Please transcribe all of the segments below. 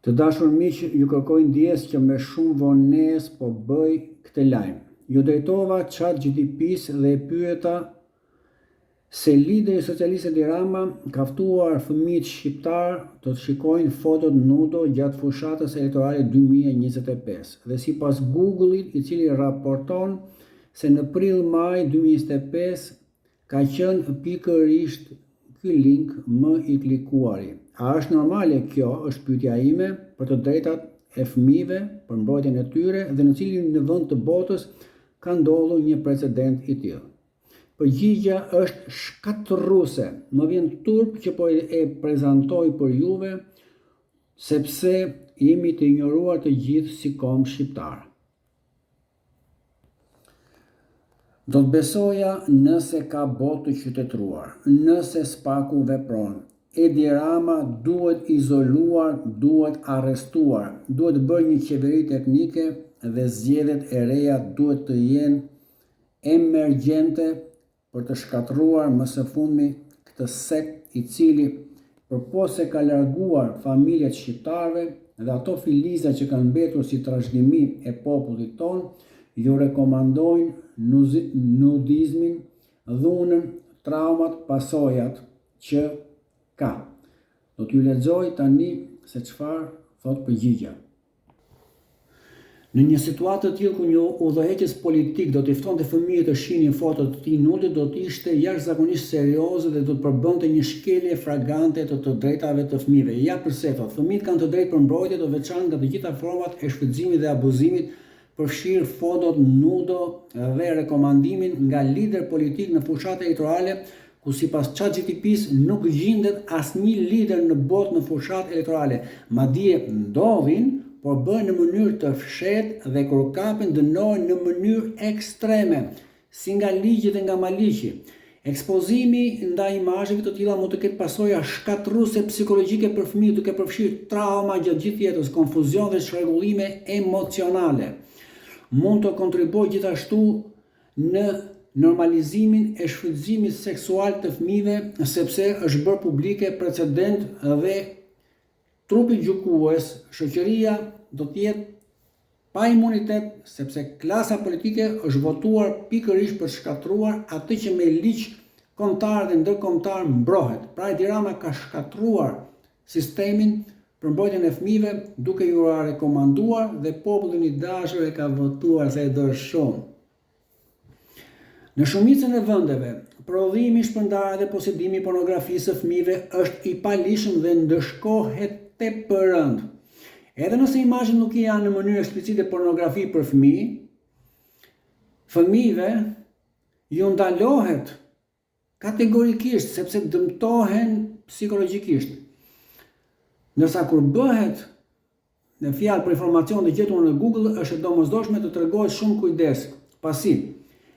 Të dashur miq, ju kërkoj ndjes që me shumë vonesë po bëj këtë lajm. Ju drejtova ChatGPT-s dhe e pyeta se lideri socialist Edi Rama ka ftuar fëmijët shqiptar të shikojnë fotot nudo gjatë fushatës elektorale 2025 dhe sipas Google-it, i cili raporton se në prill-maj 2025 ka qenë pikërisht ky link më i klikuari. A është normale kjo, është pyetja ime, për të drejtat e fëmijëve, për mbrojtjen e tyre dhe në cilin në vend të botës ka ndodhur një precedent i tillë? Përgjigjja është shkatërruese. Më vjen turp që po e prezantoj për juve sepse jemi të injoruar të gjithë si kom shqiptar. Do të besoja nëse ka botë të qytetëruar, nëse spaku vepron. Edi Rama duhet izoluar, duhet arrestuar, duhet bërë një qeveri teknike dhe zgjedhjet e reja duhet të jenë emergjente për të shkatëruar më së fundmi këtë sekt i cili përpose ka larguar familjet shqiptarëve dhe ato filiza që kanë mbetur si trashëgimi e popullit ton, ju rekomandojnë nudizmin, dhunën, traumat, pasojat që ka. Do t'ju lexoj tani se çfarë thot përgjigja. Në një situatë të tillë ku një udhëheqës politik do t'i ftonte fëmijët të shihnin foto të tij nude, do të ishte jashtëzakonisht serioze dhe do të përbënte një shkelje flagrante të drejtave të fëmijëve. Ja pse thot, fëmijët kanë të drejtë për mbrojtje të veçantë nga të gjitha format e shfrytëzimit dhe abuzimit, përfshirë fotot nudo dhe rekomandimin nga lider politik në fushatë elektorale, ku sipas ChatGPT-s nuk gjendet asnjë lider në botë në fushatë elektorale. Madje ndodhin, por bëhen në mënyrë të fshehtë dhe kur kapen dënohen në mënyrë ekstreme, si nga ligji dhe nga maliqi. Ekspozimi ndaj imazheve të tilla mund të ketë pasoja shkatërruese psikologjike për fëmijët, duke përfshirë trauma gjatë gjithë jetës, konfuzion dhe çrregullime emocionale. Mund të kontribuojë gjithashtu në normalizimin e shfrytëzimit seksual të fëmijëve, sepse është bërë publike precedent dhe trupi gjykues, shoqëria do të jetë pa imunitet sepse klasa politike është votuar pikërisht për shkatëruar atë që me ligj kombëtar dhe ndërkombëtar mbrohet. Pra Edi Rama ka shkatëruar sistemin për mbrojtjen e fëmijëve duke ju rekomanduar dhe popullin i dashur e ka votuar se e do shumë. Në shumicën e vendeve, prodhimi, shpërndarja dhe posedimi i pornografisë së fëmijëve është i palishëm dhe ndëshkohet tepër rënd. Edhe nëse imazhet nuk janë në mënyrë eksplicite pornografi për fëmijë, fëmijëve ju ndalohet kategorikisht sepse dëmtohen psikologjikisht. Ndërsa kur bëhet në fjalë për informacion të gjetur në Google, është e domosdoshme të tregohet shumë kujdes, pasi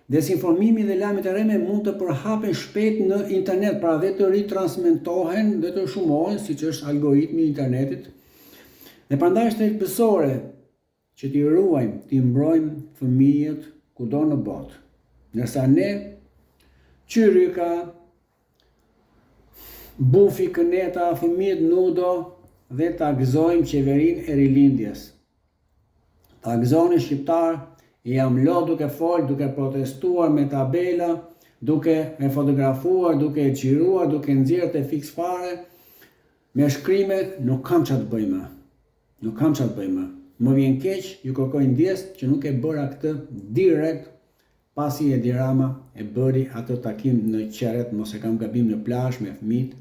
desinformimi dhe lajmet e rreme mund të përhapen shpejt në internet, pra dhe të ritransmetohen dhe të shumohen, siç është algoritmi i internetit. Dhe prandaj është thelbësore që t'i ruajmë, t'i mbrojmë fëmijët kudo në botë. Ndërsa ne qyryka, bufi, këneta, fëmijët nudo dhe ta gëzojmë qeverinë e rilindjes. Ta gëzoni shqiptar, jam lo duke folë, duke protestuar me tabela, duke e fotografuar, duke e qiruar, duke nxjerrë te fiks fare, me shkrime, nuk kam çfarë të bëj më. Nuk kam çfarë të bëj më. Më vjen keq, ju kërkoj ndjes që nuk e bëra këtë direkt pasi Edi Rama e bëri atë takim në qerret, mos e kam gabim, në plazh me fëmijët